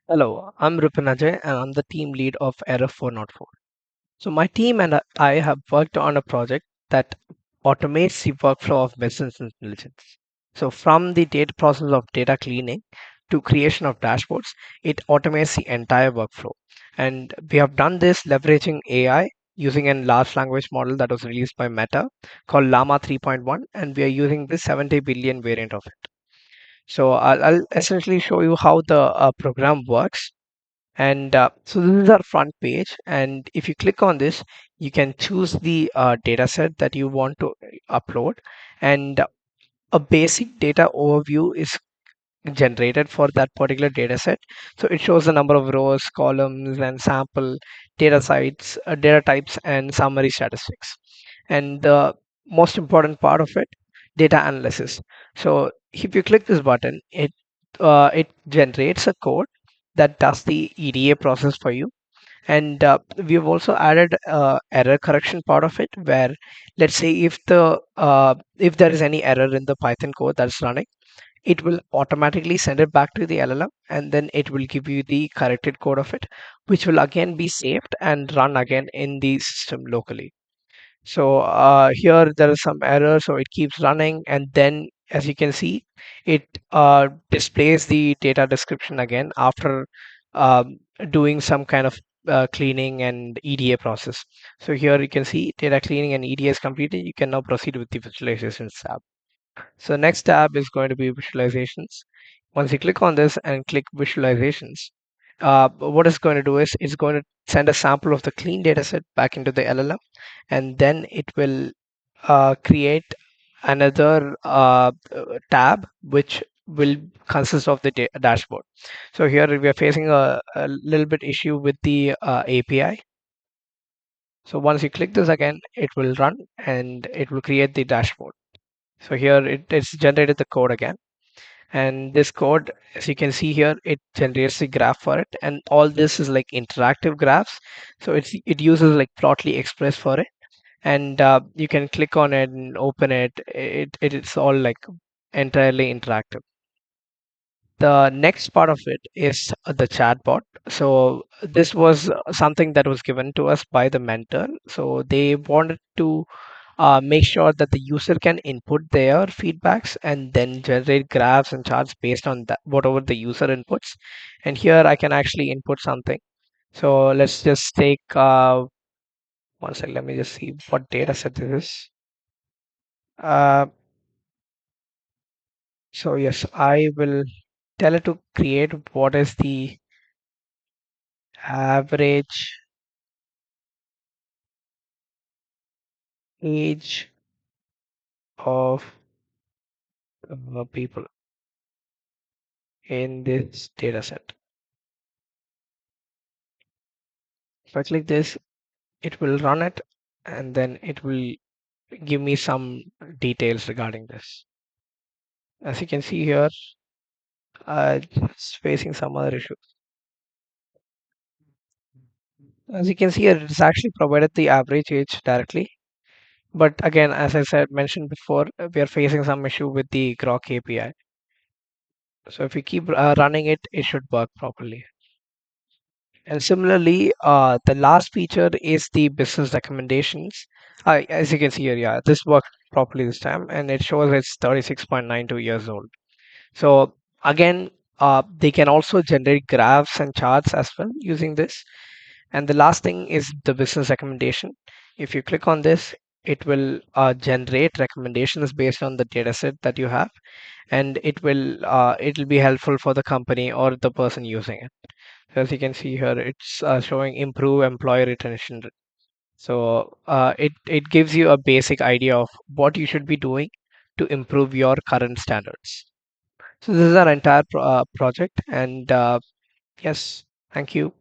Hello, I'm Rupin Ajay and I'm the team lead of Error 404. So my team and I have worked on a project that automates the workflow of business intelligence. So from the data process of data cleaning to creation of dashboards, it automates the entire workflow. And we have done this leveraging AI using a large language model that was released by Meta called Llama 3.1, and we are using the 70 billion variant of it. So I'll essentially show you how the program works. And so this is our front page, and if you click on this, you can choose the data set that you want to upload, and a basic data overview is generated for that particular data set. So it shows the number of rows, columns, and sample data types, and summary statistics. And the most important part of it, data analysis. So if you click this button, it generates a code that does the EDA process for you. And we've also added error correction part of it, where let's say if there is any error in the Python code that's running, it will automatically send it back to the LLM, and then it will give you the corrected code of it, which will again be saved and run again in the system locally. So here there is some error, so it keeps running, and then as you can see, it displays the data description again after um, doing some kind of cleaning and EDA process. So here you can see data cleaning and EDA is completed. You can now proceed with the visualization tab. So next tab is going to be visualizations. Once you click on this and click visualizations, what it's going to do is it's going to send a sample of the clean data set back into the LLM, and then it will create another tab which will consist of the dashboard. So here we are facing a little bit issue with the API. So once you click this again, it will run and it will create the dashboard. So here it's generated the code again, and this code, as you can see here, it generates the graph for it, and all this is like interactive graphs. So it uses like Plotly Express for it, and you can click on it and open it. It's all like entirely interactive. The next part of it is the chatbot. So this was something that was given to us by the mentor. So they wanted to make sure that the user can input their feedbacks and then generate graphs and charts based on that whatever the user inputs. And here I can actually input something. So let's just take one second. Let me just see what data set this is. Uh, so yes, I will tell it to create what is the average age of people in this data set. If I click this, it will run it, and then it will give me some details regarding this. As you can see here, it's facing some other issues. As you can see here, it's actually provided the average age directly. But again, as I said mentioned before, we are facing some issue with the Grok API. So if we keep running it, it should work properly. And similarly, the last feature is the business recommendations. As you can see here, yeah, this worked properly this time, and it shows it's 36.92 years old. So again, they can also generate graphs and charts as well using this. And the last thing is the business recommendation. If you click on this, it will generate recommendations based on the data set that you have, and it will be helpful for the company or the person using it. So as you can see here, it's showing improve employee retention. So it gives you a basic idea of what you should be doing to improve your current standards. So this is our entire project, and yes, thank you.